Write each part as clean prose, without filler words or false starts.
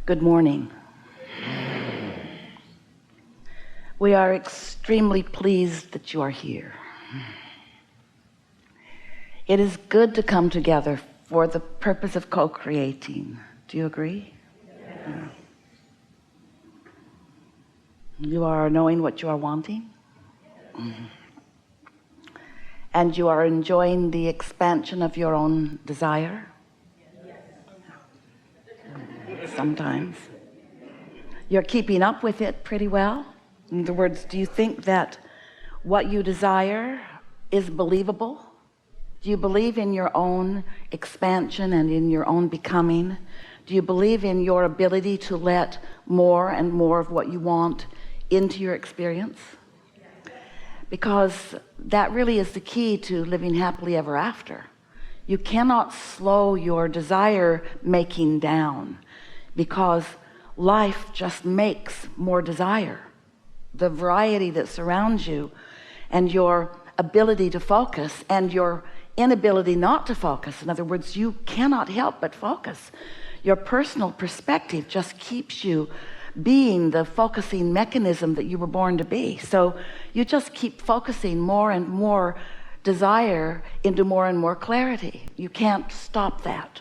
Good morning. We are extremely pleased that you are here. It is good to come together for the purpose of co-creating. Do you agree? Yeah. You are knowing what you are wanting. And you are enjoying the expansion of your own desire. Sometimes. You're keeping up with it pretty well. In other words, do you think that what you desire is believable? Do you believe in your own expansion and in your own becoming? Do you believe in your ability to let more and more of what you want into your experience? Because that really is the key to living happily ever after. You cannot slow your desire making down, because life just makes more desire. The variety that surrounds you and your ability to focus and your inability not to focus. In other words, you cannot help but focus. Your personal perspective just keeps you being the focusing mechanism that you were born to be. So you just keep focusing more and more desire into more and more clarity. You can't stop that.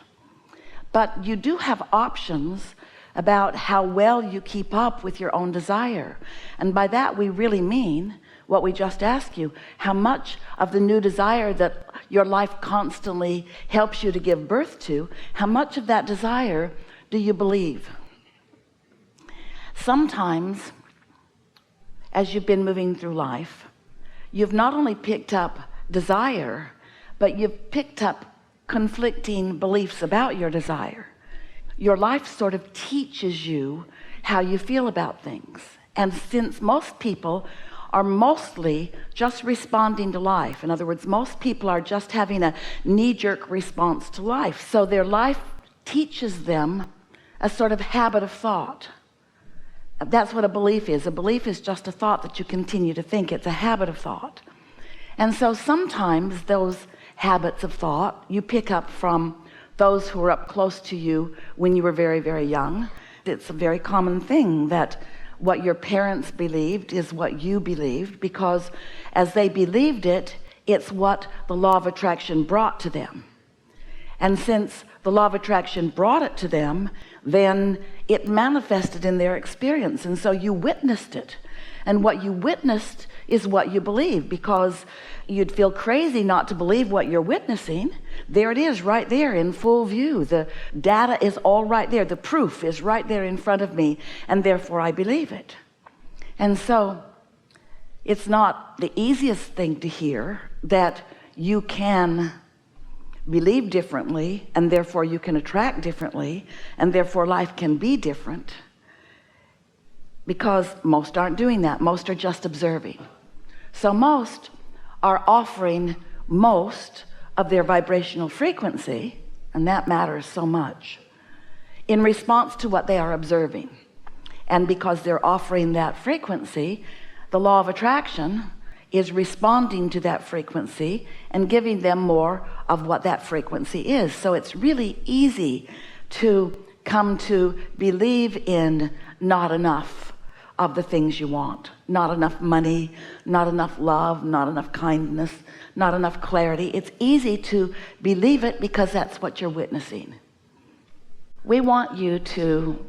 But you do have options about how well you keep up with your own desire. And by that we really mean what we just asked you: how much of the new desire that your life constantly helps you to give birth to, how much of that desire do you believe? Sometimes, as you've been moving through life, you've not only picked up desire, but you've picked up conflicting beliefs about your desire. Your life sort of teaches you how you feel about things. And since most people are mostly just responding to life, in other words, most people are just having a knee-jerk response to life, so their life teaches them a sort of habit of thought. That's what a belief is. A belief is just a thought that you continue to think. It's a habit of thought. And so sometimes those habits of thought you pick up from those who were up close to you when you were very, very young. It's a very common thing that what your parents believed is what you believed, because as they believed it, it's what the law of attraction brought to them. And since the law of attraction brought it to them, then it manifested in their experience. And so you witnessed it. And what you witnessed is what you believe, because you'd feel crazy not to believe what you're witnessing. There it is, right there in full view. The data is all right there. The proof is right there in front of me, and therefore I believe it. And so it's not the easiest thing to hear that you can believe differently, and therefore you can attract differently, and therefore life can be different, because most aren't doing that. Most are just observing. So most are offering most of their vibrational frequency, and that matters so much, in response to what they are observing. And because they're offering that frequency, the law of attraction is responding to that frequency and giving them more of what that frequency is. So it's really easy to come to believe in not enough of the things you want. Not enough money, not enough love, not enough kindness, not enough clarity. It's easy to believe it because that's what you're witnessing. We want you to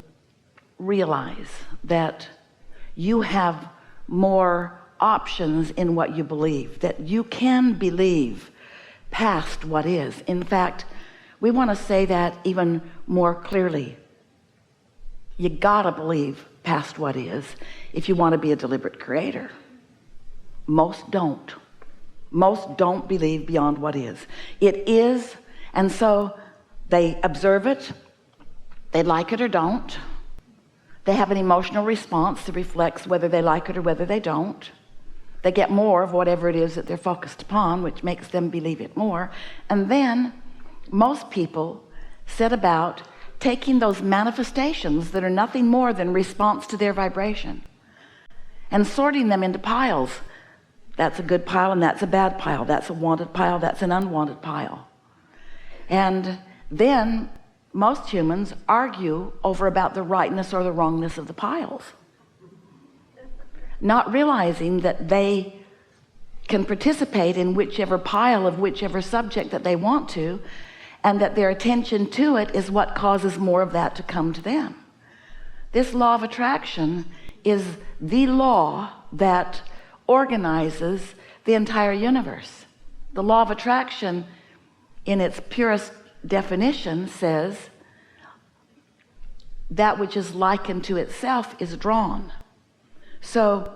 realize that you have more options in what you believe, that you can believe past what is. In fact, we want to say that even more clearly. You gotta believe past what is if you want to be a deliberate creator. Most don't. Most don't believe beyond what is. It is, and so they observe it, they like it or don't. They have an emotional response that reflects whether they like it or whether they don't. They get more of whatever it is that they're focused upon, which makes them believe it more. And then most people set about taking those manifestations that are nothing more than response to their vibration and sorting them into piles. That's a good pile and that's a bad pile. That's a wanted pile, that's an unwanted pile. And then most humans argue over about the rightness or the wrongness of the piles, not realizing that they can participate in whichever pile of whichever subject that they want to, and that their attention to it is what causes more of that to come to them. This law of attraction is the law that organizes the entire universe. The law of attraction, in its purest definition, says that which is likened to itself is drawn. So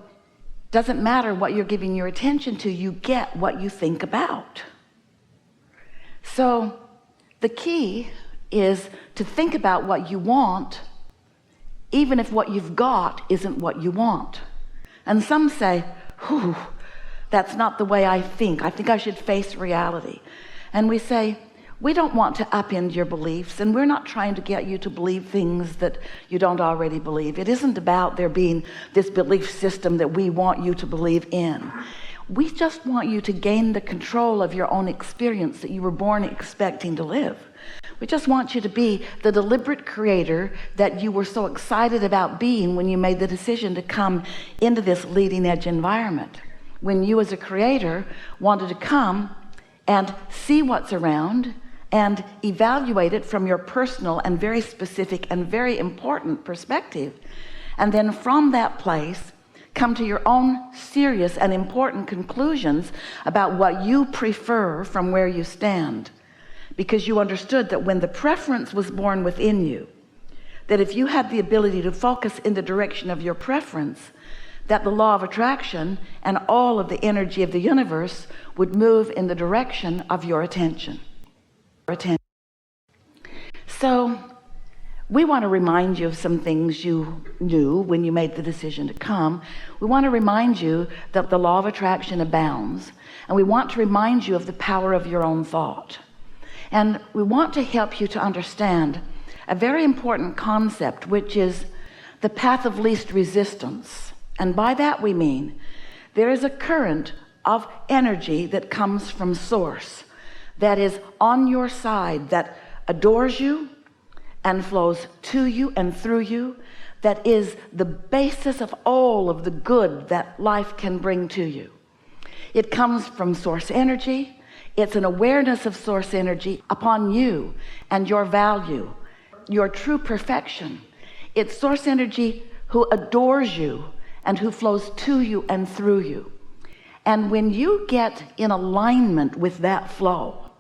doesn't matter what you're giving your attention to, you get what you think about. So the key is to think about what you want, even if what you've got isn't what you want. And some say, whew, that's not the way I think I should face reality. And we say, we don't want to upend your beliefs, and we're not trying to get you to believe things that you don't already believe. It isn't about there being this belief system that we want you to believe in. We just want you to gain the control of your own experience that you were born expecting to live. We just want you to be the deliberate creator that you were so excited about being when you made the decision to come into this leading edge environment. When you as a creator wanted to come and see what's around and evaluate it from your personal and very specific and very important perspective, and then from that place come to your own serious and important conclusions about what you prefer from where you stand, because you understood that when the preference was born within you, that if you had the ability to focus in the direction of your preference, that the law of attraction and all of the energy of the universe would move in the direction of your attention. So we want to remind you of some things you knew when you made the decision to come. We want to remind you that the law of attraction abounds, and we want to remind you of the power of your own thought. And we want to help you to understand a very important concept, which is the path of least resistance. And by that we mean there is a current of energy that comes from source, that is on your side, that adores you and flows to you and through you, that is the basis of all of the good that life can bring to you. It comes from source energy. It's an awareness of source energy upon you and your value, your true perfection. It's source energy who adores you and who flows to you and through you. And when you get in alignment with that flow,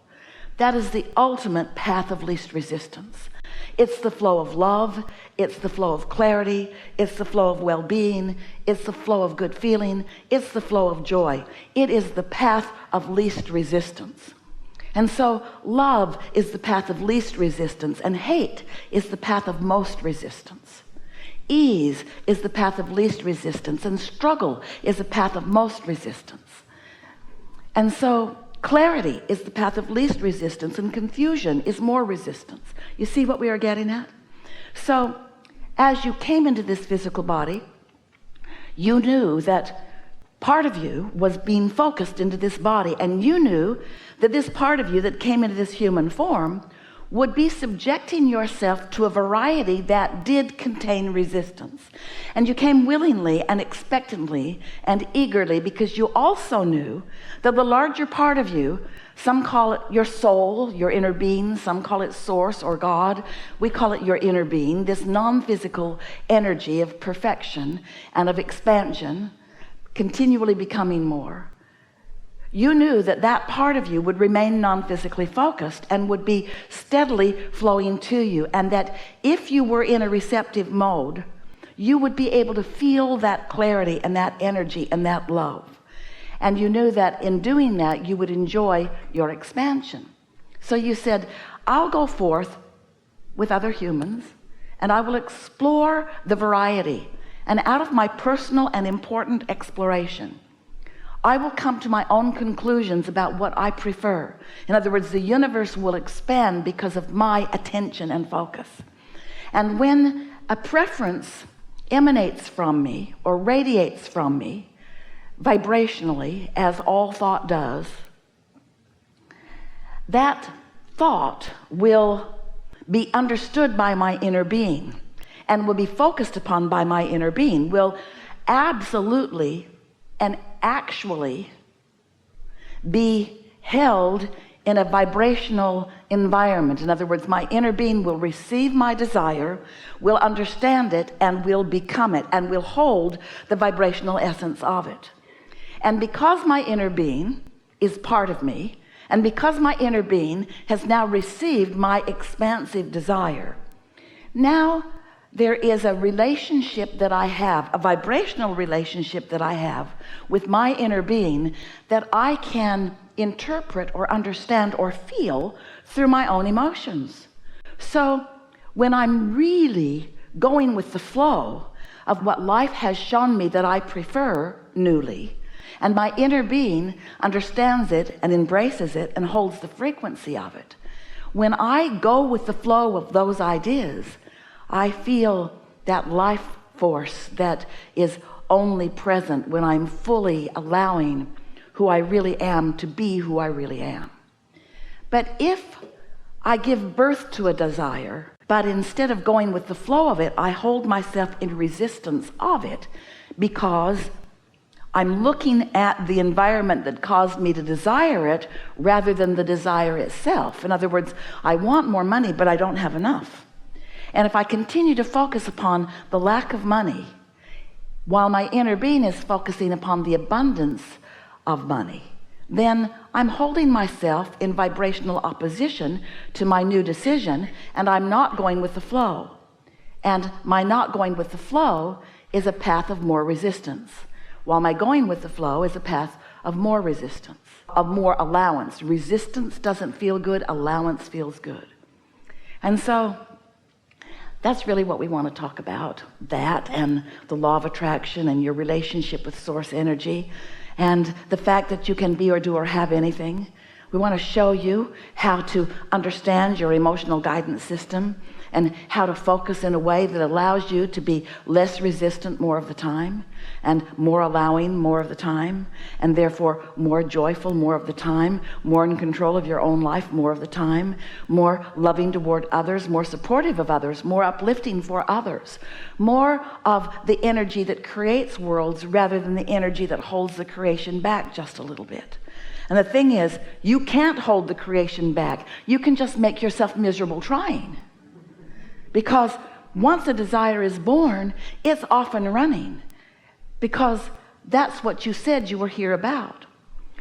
that is the ultimate path of least resistance. It's the flow of love, it's the flow of clarity, it's the flow of well-being, it's the flow of good feeling, it's the flow of joy. It is the path of least resistance. And so love is the path of least resistance, and hate is the path of most resistance. Ease is the path of least resistance, and struggle is the path of most resistance. And so clarity is the path of least resistance, and confusion is more resistance. You see what we are getting at? So as you came into this physical body, you knew that part of you was being focused into this body, and you knew that this part of you that came into this human form would be subjecting yourself to a variety that did contain resistance. And you came willingly and expectantly and eagerly, because you also knew that the larger part of you, some call it your soul, your inner being, some call it source or God. We call it your inner being, this non-physical energy of perfection and of expansion, continually becoming more. You knew that that part of you would remain non-physically focused and would be steadily flowing to you, and that if you were in a receptive mode, you would be able to feel that clarity and that energy and that love. And you knew that in doing that, you would enjoy your expansion. So you said, I'll go forth with other humans, and I will explore the variety. And out of my personal and important exploration, I will come to my own conclusions about what I prefer. In other words, the universe will expand because of my attention and focus. And when a preference emanates from me or radiates from me vibrationally, as all thought does, that thought will be understood by my inner being and will be focused upon by my inner being will absolutely and actually be held in a vibrational environment. In other words, my inner being will receive my desire, will understand it, and will become it, and will hold the vibrational essence of it. And because my inner being is part of me, and because my inner being has now received my expansive desire, now there is a relationship that I have, a vibrational relationship that I have with my inner being that I can interpret or understand or feel through my own emotions. So when I'm really going with the flow of what life has shown me that I prefer newly, and my inner being understands it and embraces it and holds the frequency of it, when I go with the flow of those ideas, I feel that life force that is only present when I'm fully allowing who I really am to be who I really am. But if I give birth to a desire, but instead of going with the flow of it, I hold myself in resistance of it because I'm looking at the environment that caused me to desire it rather than the desire itself. In other words, I want more money, but I don't have enough. And if I continue to focus upon the lack of money, while my inner being is focusing upon the abundance of money, then I'm holding myself in vibrational opposition to my new decision, and I'm not going with the flow. And my not going with the flow is a path of more resistance, while my going with the flow is a path of more resistance, of more allowance. Resistance doesn't feel good, allowance feels good. And so that's really what we want to talk about, that and the law of attraction and your relationship with source energy and the fact that you can be or do or have anything. We want to show you how to understand your emotional guidance system and how to focus in a way that allows you to be less resistant more of the time and more allowing more of the time, and therefore more joyful more of the time, more in control of your own life more of the time, more loving toward others, more supportive of others, more uplifting for others, more of the energy that creates worlds rather than the energy that holds the creation back just a little bit. And the thing is, you can't hold the creation back. You can just make yourself miserable trying. Because once a desire is born, it's off and running, because that's what you said you were here about.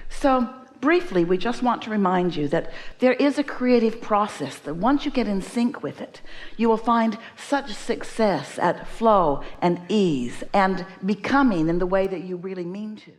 So briefly, we just want to remind you that there is a creative process that once you get in sync with it, you will find such success at flow and ease and becoming in the way that you really mean to.